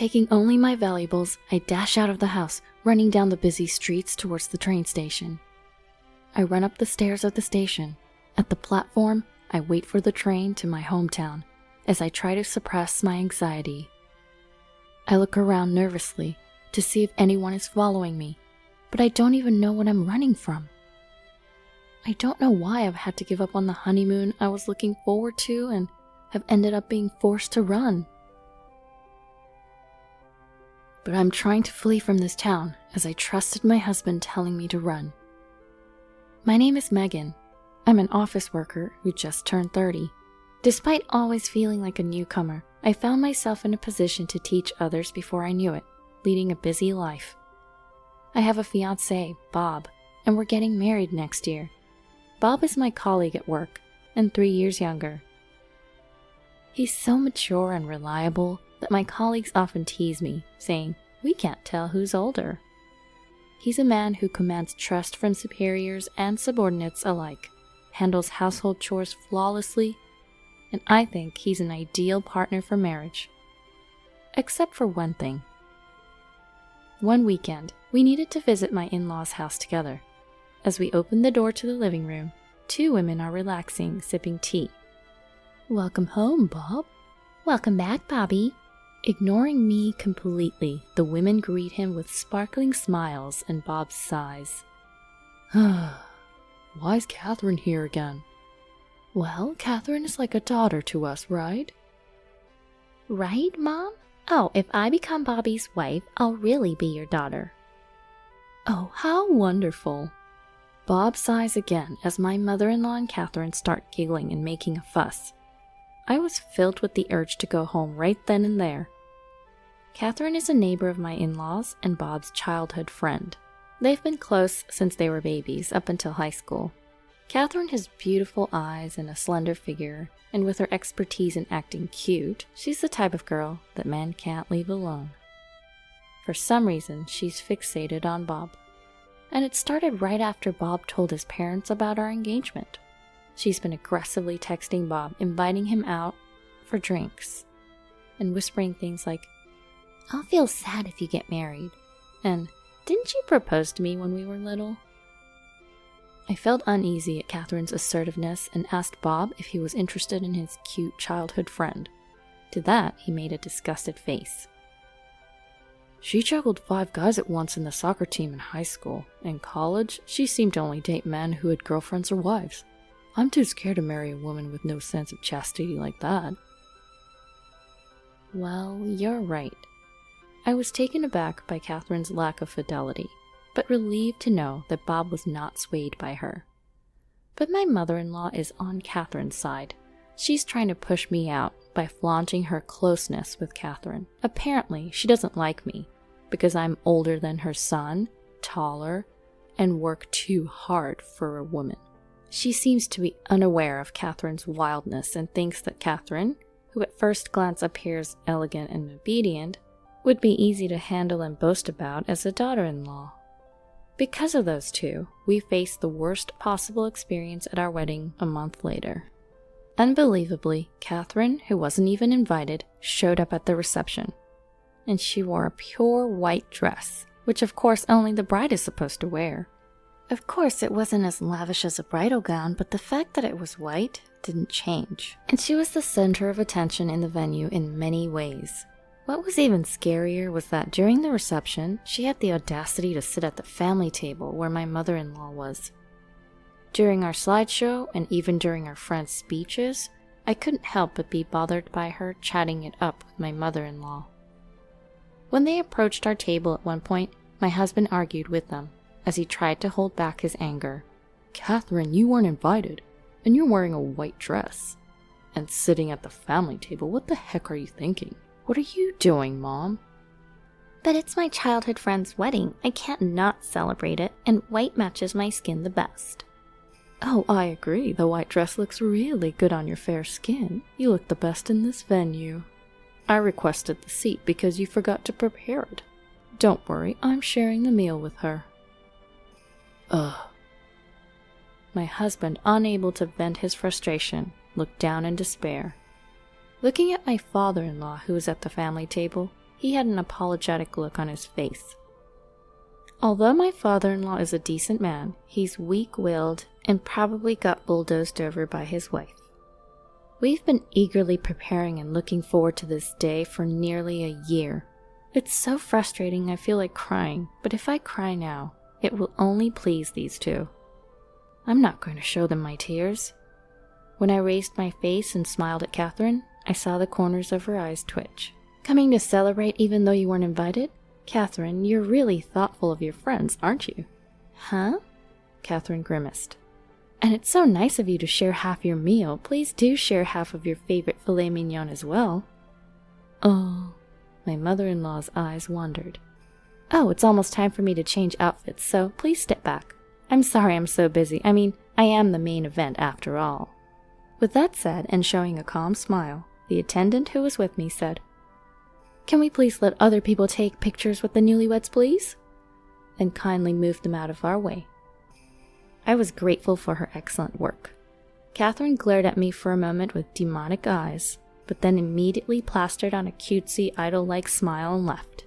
Taking only my valuables, I dash out of the house, running down the busy streets towards the train station. I run up the stairs of the station. At the platform, I wait for the train to my hometown as I try to suppress my anxiety. I look around nervously to see if anyone is following me, but I don't even know what I'm running from. I don't know why I've had to give up on the honeymoon I was looking forward to and have ended up being forced to run. But I'm trying to flee from this town as I trusted my husband telling me to run. My name is Megan. I'm an office worker who just turned 30. Despite always feeling like a newcomer, I found myself in a position to teach others before I knew it, leading a busy life. I have a fiancé, Bob, and we're getting married next year. Bob is my colleague at work, and 3 years younger. He's so mature and reliable that my colleagues often tease me, saying, "We can't tell who's older." He's a man who commands trust from superiors and subordinates alike, handles household chores flawlessly, and I think he's an ideal partner for marriage. Except for one thing. One weekend, we needed to visit my in-laws' house together. As we opened the door to the living room, 2 women are relaxing, sipping tea. "Welcome home, Bob." "Welcome back, Bobby." Ignoring me completely, the women greet him with sparkling smiles and Bob sighs. Why's Catherine here again? "Well, Catherine is like a daughter to us, right?" "Right, Mom? Oh, if I become Bobby's wife, I'll really be your daughter." "Oh, how wonderful." Bob sighs again as my mother-in-law and Catherine start giggling and making a fuss. I was filled with the urge to go home right then and there. Catherine is a neighbor of my in-laws and Bob's childhood friend. They've been close since they were babies, up until high school. Catherine has beautiful eyes and a slender figure, and with her expertise in acting cute, she's the type of girl that men can't leave alone. For some reason, she's fixated on Bob. And it started right after Bob told his parents about our engagement. She's been aggressively texting Bob, inviting him out for drinks, and whispering things like, "I'll feel sad if you get married," and "Didn't you propose to me when we were little?" I felt uneasy at Catherine's assertiveness and asked Bob if he was interested in his cute childhood friend. To that, he made a disgusted face. "She juggled 5 guys at once in the soccer team in high school. In college, she seemed to only date men who had girlfriends or wives. I'm too scared to marry a woman with no sense of chastity like that." Well, you're right. I was taken aback by Catherine's lack of fidelity, but relieved to know that Bob was not swayed by her. But my mother-in-law is on Catherine's side. She's trying to push me out by flaunting her closeness with Catherine. Apparently, she doesn't like me because I'm older than her son, taller, and work too hard for a woman. She seems to be unaware of Catherine's wildness and thinks that Catherine, who at first glance appears elegant and obedient, would be easy to handle and boast about as a daughter-in-law. Because of those two, we faced the worst possible experience at our wedding a month later. Unbelievably, Catherine, who wasn't even invited, showed up at the reception. And she wore a pure white dress, which of course only the bride is supposed to wear. Of course, it wasn't as lavish as a bridal gown, but the fact that it was white didn't change. And she was the center of attention in the venue in many ways. What was even scarier was that during the reception, she had the audacity to sit at the family table where my mother-in-law was. During our slideshow, and even during our friends' speeches, I couldn't help but be bothered by her chatting it up with my mother-in-law. When they approached our table at one point, my husband argued with them, as he tried to hold back his anger. "Catherine, you weren't invited, and you're wearing a white dress. And sitting at the family table, what the heck are you thinking? What are you doing, Mom?" "But it's my childhood friend's wedding. I can't not celebrate it, and white matches my skin the best." "Oh, I agree. The white dress looks really good on your fair skin. You look the best in this venue. I requested the seat because you forgot to prepare it. Don't worry, I'm sharing the meal with her." Ugh. My husband, unable to vent his frustration, looked down in despair. Looking at my father-in-law, who was at the family table, He had an apologetic look on his face. Although my father-in-law is a decent man, he's weak-willed and probably got bulldozed over by his wife. We've been eagerly preparing and looking forward to this day for nearly a year. It's so frustrating I feel like crying, but if I cry now, it will only please these two. I'm not going to show them my tears. When I raised my face and smiled at Catherine, I saw the corners of her eyes twitch. Coming to celebrate even though you weren't invited? Catherine, you're really thoughtful of your friends, aren't you? Huh? Catherine grimaced. And it's so nice of you to share half your meal. Please do share half of your favorite filet mignon as well. Oh, my mother-in-law's eyes wandered. Oh, it's almost time for me to change outfits, so please step back. I'm sorry I'm so busy. I mean, I am the main event after all. With that said, and showing a calm smile, the attendant who was with me said, Can we please let other people take pictures with the newlyweds, please? And kindly moved them out of our way. I was grateful for her excellent work. Catherine glared at me for a moment with demonic eyes, but then immediately plastered on a cutesy, idol-like smile and left.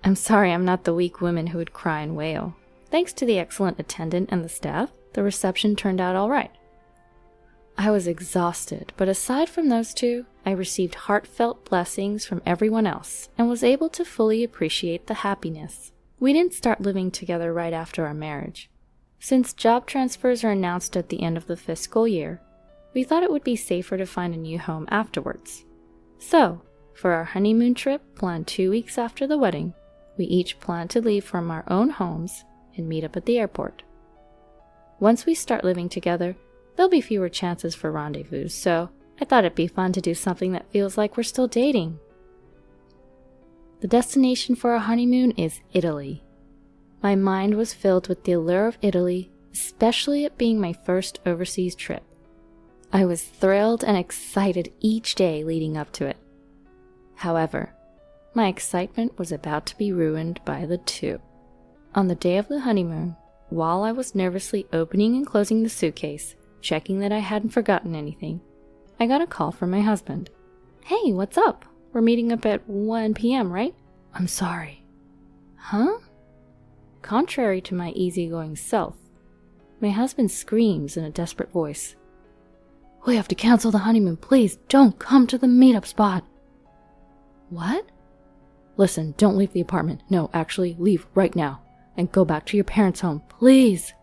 I'm sorry I'm not the weak woman who would cry and wail. Thanks to the excellent attendant and the staff, the reception turned out all right. I was exhausted, but aside from those two, I received heartfelt blessings from everyone else and was able to fully appreciate the happiness. We didn't start living together right after our marriage. Since job transfers are announced at the end of the fiscal year, we thought it would be safer to find a new home afterwards. So, for our honeymoon trip planned 2 weeks after the wedding, we each planned to leave from our own homes and meet up at the airport. Once we start living together, there'll be fewer chances for rendezvous, so I thought it'd be fun to do something that feels like we're still dating. The destination for our honeymoon is Italy. My mind was filled with the allure of Italy, especially it being my first overseas trip. I was thrilled and excited each day leading up to it. However, my excitement was about to be ruined by the two. On the day of the honeymoon, while I was nervously opening and closing the suitcase, checking that I hadn't forgotten anything, I got a call from my husband. Hey, what's up? We're meeting up at 1 p.m., right? I'm sorry. Huh? Contrary to my easygoing self, my husband screams in a desperate voice. We have to cancel the honeymoon. Please don't come to the meetup spot. What? Listen, don't leave the apartment. No, actually, leave right now and go back to your parents' home, please.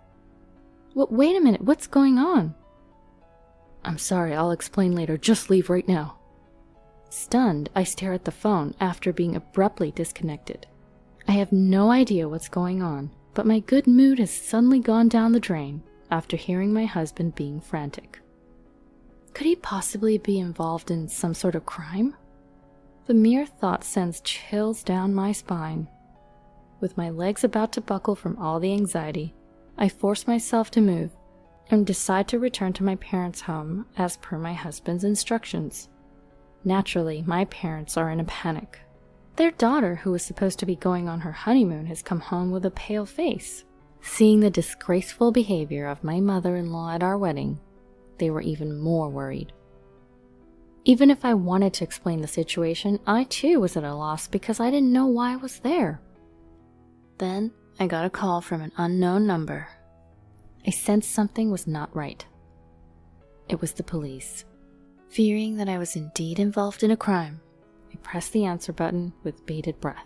Wait a minute, what's going on? I'm sorry, I'll explain later. Just leave right now. Stunned, I stare at the phone after being abruptly disconnected. I have no idea what's going on, but my good mood has suddenly gone down the drain after hearing my husband being frantic. Could he possibly be involved in some sort of crime? The mere thought sends chills down my spine. With my legs about to buckle from all the anxiety, I force myself to move and decide to return to my parents' home as per my husband's instructions. Naturally, my parents are in a panic. Their daughter, who was supposed to be going on her honeymoon, has come home with a pale face. Seeing the disgraceful behavior of my mother-in-law at our wedding, they were even more worried. Even if I wanted to explain the situation, I too was at a loss because I didn't know why I was there. Then I got a call from an unknown number. I sensed something was not right. It was the police. Fearing that I was indeed involved in a crime, I pressed the answer button with bated breath.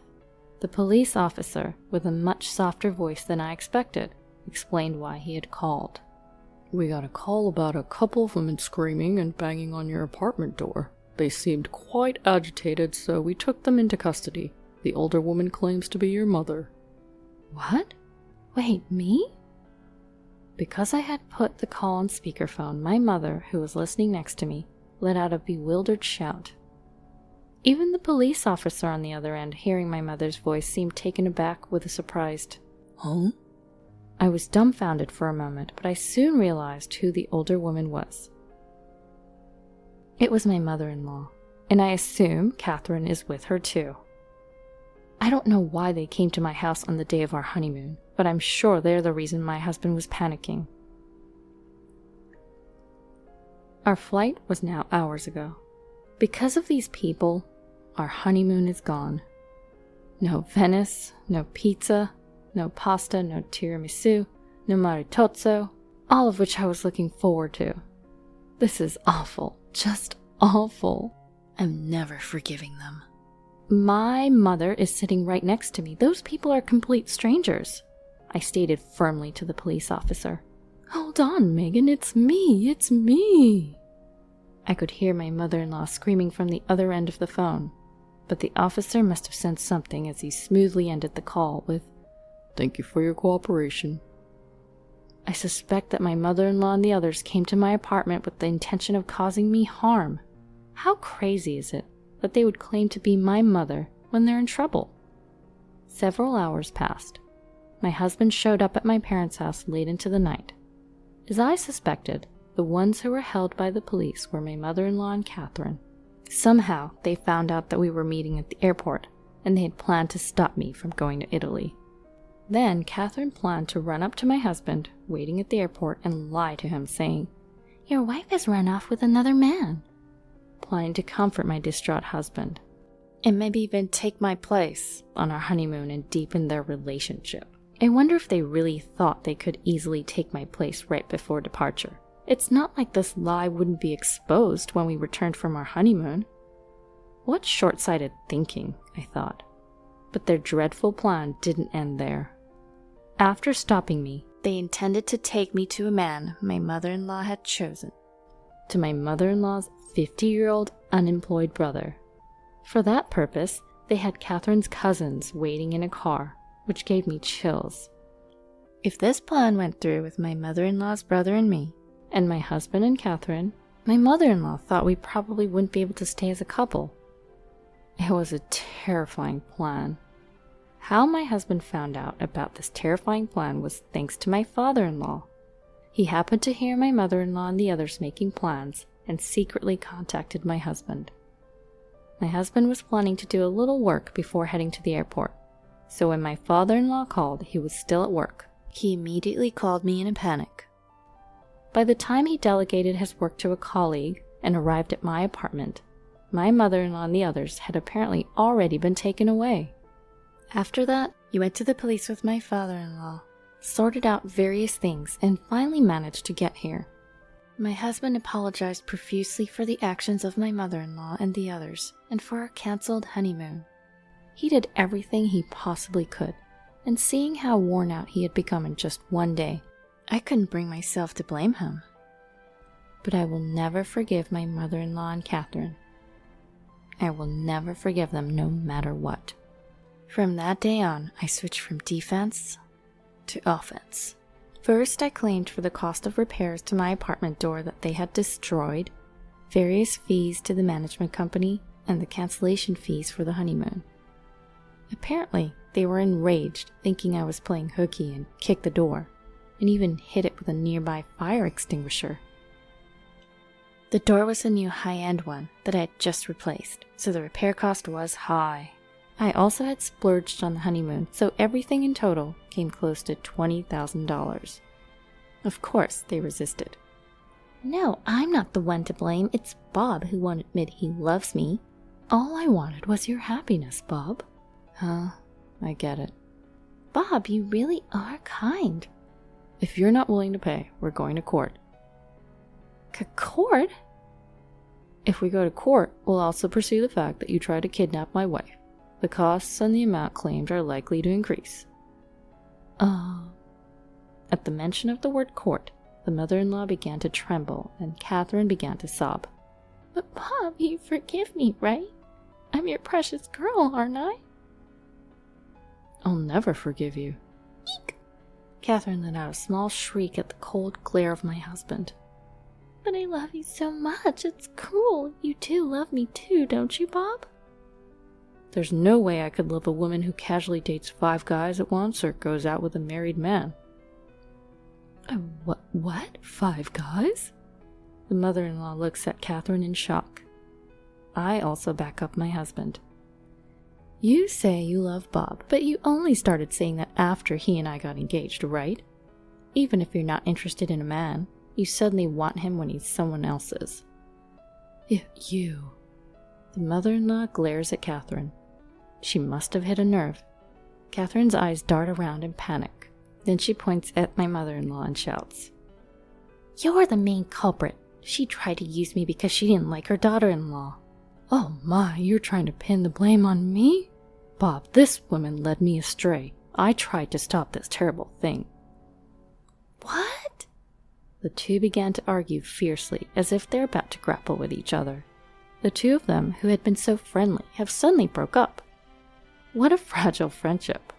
The police officer, with a much softer voice than I expected, explained why he had called. We got a call about a couple of women screaming and banging on your apartment door. They seemed quite agitated, so we took them into custody. The older woman claims to be your mother. What? Wait, me? Because I had put the call on speakerphone, my mother, who was listening next to me, let out a bewildered shout. Even the police officer on the other end, hearing my mother's voice, seemed taken aback with a surprised, "Huh?" I was dumbfounded for a moment, but I soon realized who the older woman was. It was my mother-in-law, and I assume Catherine is with her too. I don't know why they came to my house on the day of our honeymoon, but I'm sure they're the reason my husband was panicking. Our flight was now hours ago. Because of these people, our honeymoon is gone. No Venice, no pizza, no pasta, no tiramisu, no maritozzo, all of which I was looking forward to. This is awful, just awful. I'm never forgiving them. My mother is sitting right next to me. Those people are complete strangers, I stated firmly to the police officer. Hold on, Megan, it's me. I could hear my mother-in-law screaming from the other end of the phone, but the officer must have sensed something as he smoothly ended the call with, "Thank you for your cooperation." I suspect that my mother-in-law and the others came to my apartment with the intention of causing me harm. How crazy is it that they would claim to be my mother when they're in trouble? Several hours passed. My husband showed up at my parents' house late into the night. As I suspected, the ones who were held by the police were my mother-in-law and Catherine. Somehow, they found out that we were meeting at the airport, and they had planned to stop me from going to Italy. Then, Catherine planned to run up to my husband, waiting at the airport, and lie to him, saying, "Your wife has run off with another man," planning to comfort my distraught husband, and maybe even take my place on our honeymoon and deepen their relationship. I wonder if they really thought they could easily take my place right before departure. It's not like this lie wouldn't be exposed when we returned from our honeymoon. What short-sighted thinking, I thought. But their dreadful plan didn't end there. After stopping me, they intended to take me to a man my mother-in-law had chosen. To my mother-in-law's 50-year-old unemployed brother. For that purpose, they had Catherine's cousins waiting in a car, which gave me chills. If this plan went through with my mother-in-law's brother and me, and my husband and Catherine, my mother-in-law thought we probably wouldn't be able to stay as a couple. It was a terrifying plan. How my husband found out about this terrifying plan was thanks to my father-in-law. He happened to hear my mother-in-law and the others making plans and secretly contacted my husband. My husband was planning to do a little work before heading to the airport, so when my father-in-law called, he was still at work. He immediately called me in a panic. By the time he delegated his work to a colleague and arrived at my apartment, my mother-in-law and the others had apparently already been taken away. After that, he went to the police with my father-in-law, sorted out various things, and finally managed to get here. My husband apologized profusely for the actions of my mother-in-law and the others, and for our cancelled honeymoon. He did everything he possibly could, and seeing how worn out he had become in just one day, I couldn't bring myself to blame him. But I will never forgive my mother-in-law and Catherine. I will never forgive them no matter what. From that day on, I switched from defense to offense. First, I claimed for the cost of repairs to my apartment door that they had destroyed, various fees to the management company, and the cancellation fees for the honeymoon. Apparently, they were enraged, thinking I was playing hooky and kicked the door, and even hit it with a nearby fire extinguisher. The door was a new high-end one that I had just replaced, so the repair cost was high. I also had splurged on the honeymoon, so everything in total came close to $20,000. Of course, they resisted. No, I'm not the one to blame. It's Bob who won't admit he loves me. All I wanted was your happiness, Bob. Huh? I get it. Bob, you really are kind. If you're not willing to pay, we're going to court. Court? If we go to court, we'll also pursue the fact that you tried to kidnap my wife. The costs and the amount claimed are likely to increase. At the mention of the word court, the mother-in-law began to tremble and Catherine began to sob. But Bob, you forgive me, right? I'm your precious girl, aren't I? I'll never forgive you. Eek! Catherine let out a small shriek at the cold glare of my husband. But I love you so much, it's cruel. You do love me too, don't you, Bob? There's no way I could love a woman who casually dates 5 guys at once or goes out with a married man. What? 5 guys? The mother-in-law looks at Catherine in shock. I also back up my husband. You say you love Bob, but you only started saying that after he and I got engaged, right? Even if you're not interested in a man, you suddenly want him when he's someone else's. The mother-in-law glares at Catherine. She must have hit a nerve. Catherine's eyes dart around in panic. Then she points at my mother-in-law and shouts, "You're the main culprit. She tried to use me because she didn't like her daughter-in-law." Oh my, you're trying to pin the blame on me? Bob, this woman led me astray. I tried to stop this terrible thing. What? The two began to argue fiercely, as if they're about to grapple with each other. The two of them, who had been so friendly, have suddenly broke up. What a fragile friendship.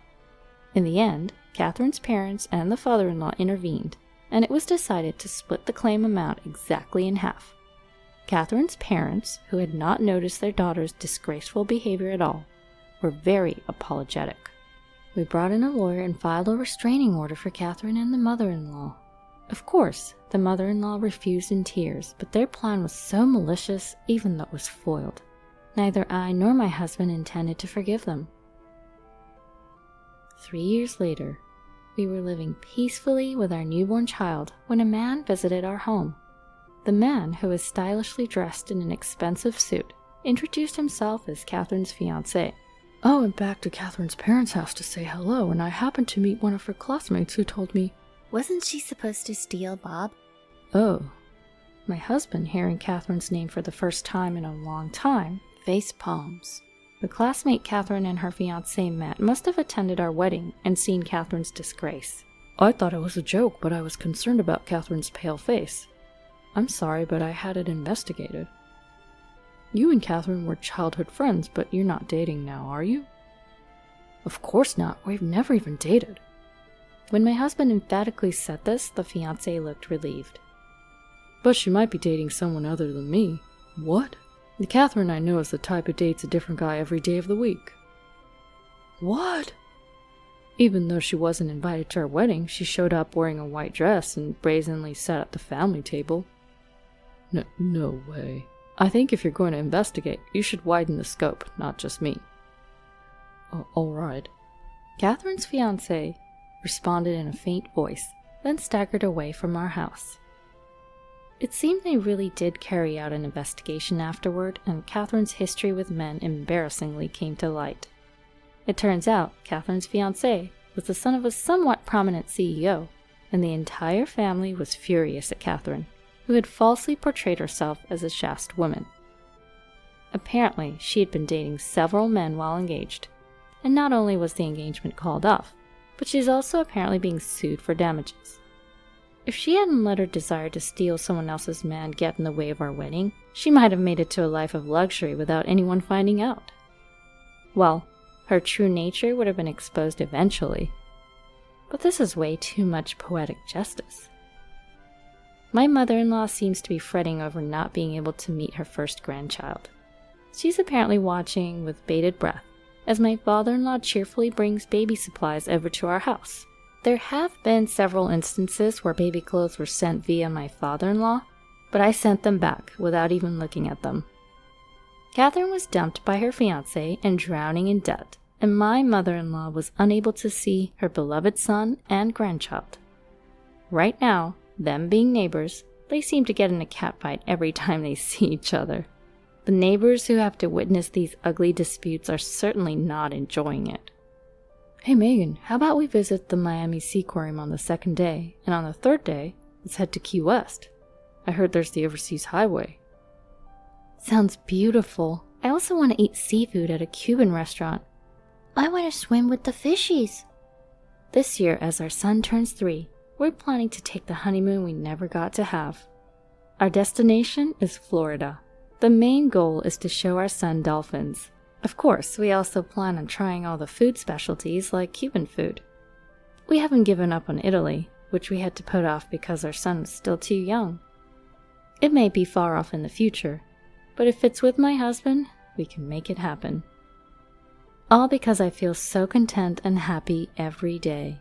In the end, Catherine's parents and the father-in-law intervened, and it was decided to split the claim amount exactly in half. Catherine's parents, who had not noticed their daughter's disgraceful behavior at all, were very apologetic. We brought in a lawyer and filed a restraining order for Catherine and the mother-in-law. Of course, the mother-in-law refused in tears, but their plan was so malicious, even though it was foiled. Neither I nor my husband intended to forgive them. 3 years later, we were living peacefully with our newborn child when a man visited our home. The man, who was stylishly dressed in an expensive suit, introduced himself as Catherine's fiancé. I went back to Catherine's parents' house to say hello, and I happened to meet one of her classmates who told me, "Wasn't she supposed to steal Bob?" Oh. My husband, hearing Catherine's name for the first time in a long time, face palms. The classmate Catherine and her fiancé met must have attended our wedding and seen Catherine's disgrace. I thought it was a joke, but I was concerned about Catherine's pale face. I'm sorry, but I had it investigated. You and Catherine were childhood friends, but you're not dating now, are you? Of course not. We've never even dated. When my husband emphatically said this, the fiancé looked relieved. But she might be dating someone other than me. What? The Catherine I know is the type who dates a different guy every day of the week. What? Even though she wasn't invited to our wedding, she showed up wearing a white dress and brazenly sat at the family table. No way. I think if you're going to investigate, you should widen the scope, not just me. All right. Catherine's fiancé responded in a faint voice, then staggered away from our house. It seemed they really did carry out an investigation afterward, and Catherine's history with men embarrassingly came to light. It turns out Catherine's fiancé was the son of a somewhat prominent CEO, and the entire family was furious at Catherine, who had falsely portrayed herself as a chaste woman. Apparently, she had been dating several men while engaged, and not only was the engagement called off, but she's also apparently being sued for damages. If she hadn't let her desire to steal someone else's man get in the way of our wedding, she might have made it to a life of luxury without anyone finding out. Well, her true nature would have been exposed eventually. But this is way too much poetic justice. My mother-in-law seems to be fretting over not being able to meet her first grandchild. She's apparently watching with bated breath as my father-in-law cheerfully brings baby supplies over to our house. There have been several instances where baby clothes were sent via my father-in-law, but I sent them back without even looking at them. Catherine was dumped by her fiancé and drowning in debt, and my mother-in-law was unable to see her beloved son and grandchild. Right now, them being neighbors, they seem to get in a catfight every time they see each other. The neighbors who have to witness these ugly disputes are certainly not enjoying it. Hey Megan, how about we visit the Miami Seaquarium on the second day, and on the third day, let's head to Key West. I heard there's the Overseas Highway. Sounds beautiful. I also want to eat seafood at a Cuban restaurant. I want to swim with the fishies. This year, as our son turns 3, we're planning to take the honeymoon we never got to have. Our destination is Florida. The main goal is to show our son dolphins. Of course, we also plan on trying all the food specialties like Cuban food. We haven't given up on Italy, which we had to put off because our son was still too young. It may be far off in the future, but if it's with my husband, we can make it happen. All because I feel so content and happy every day.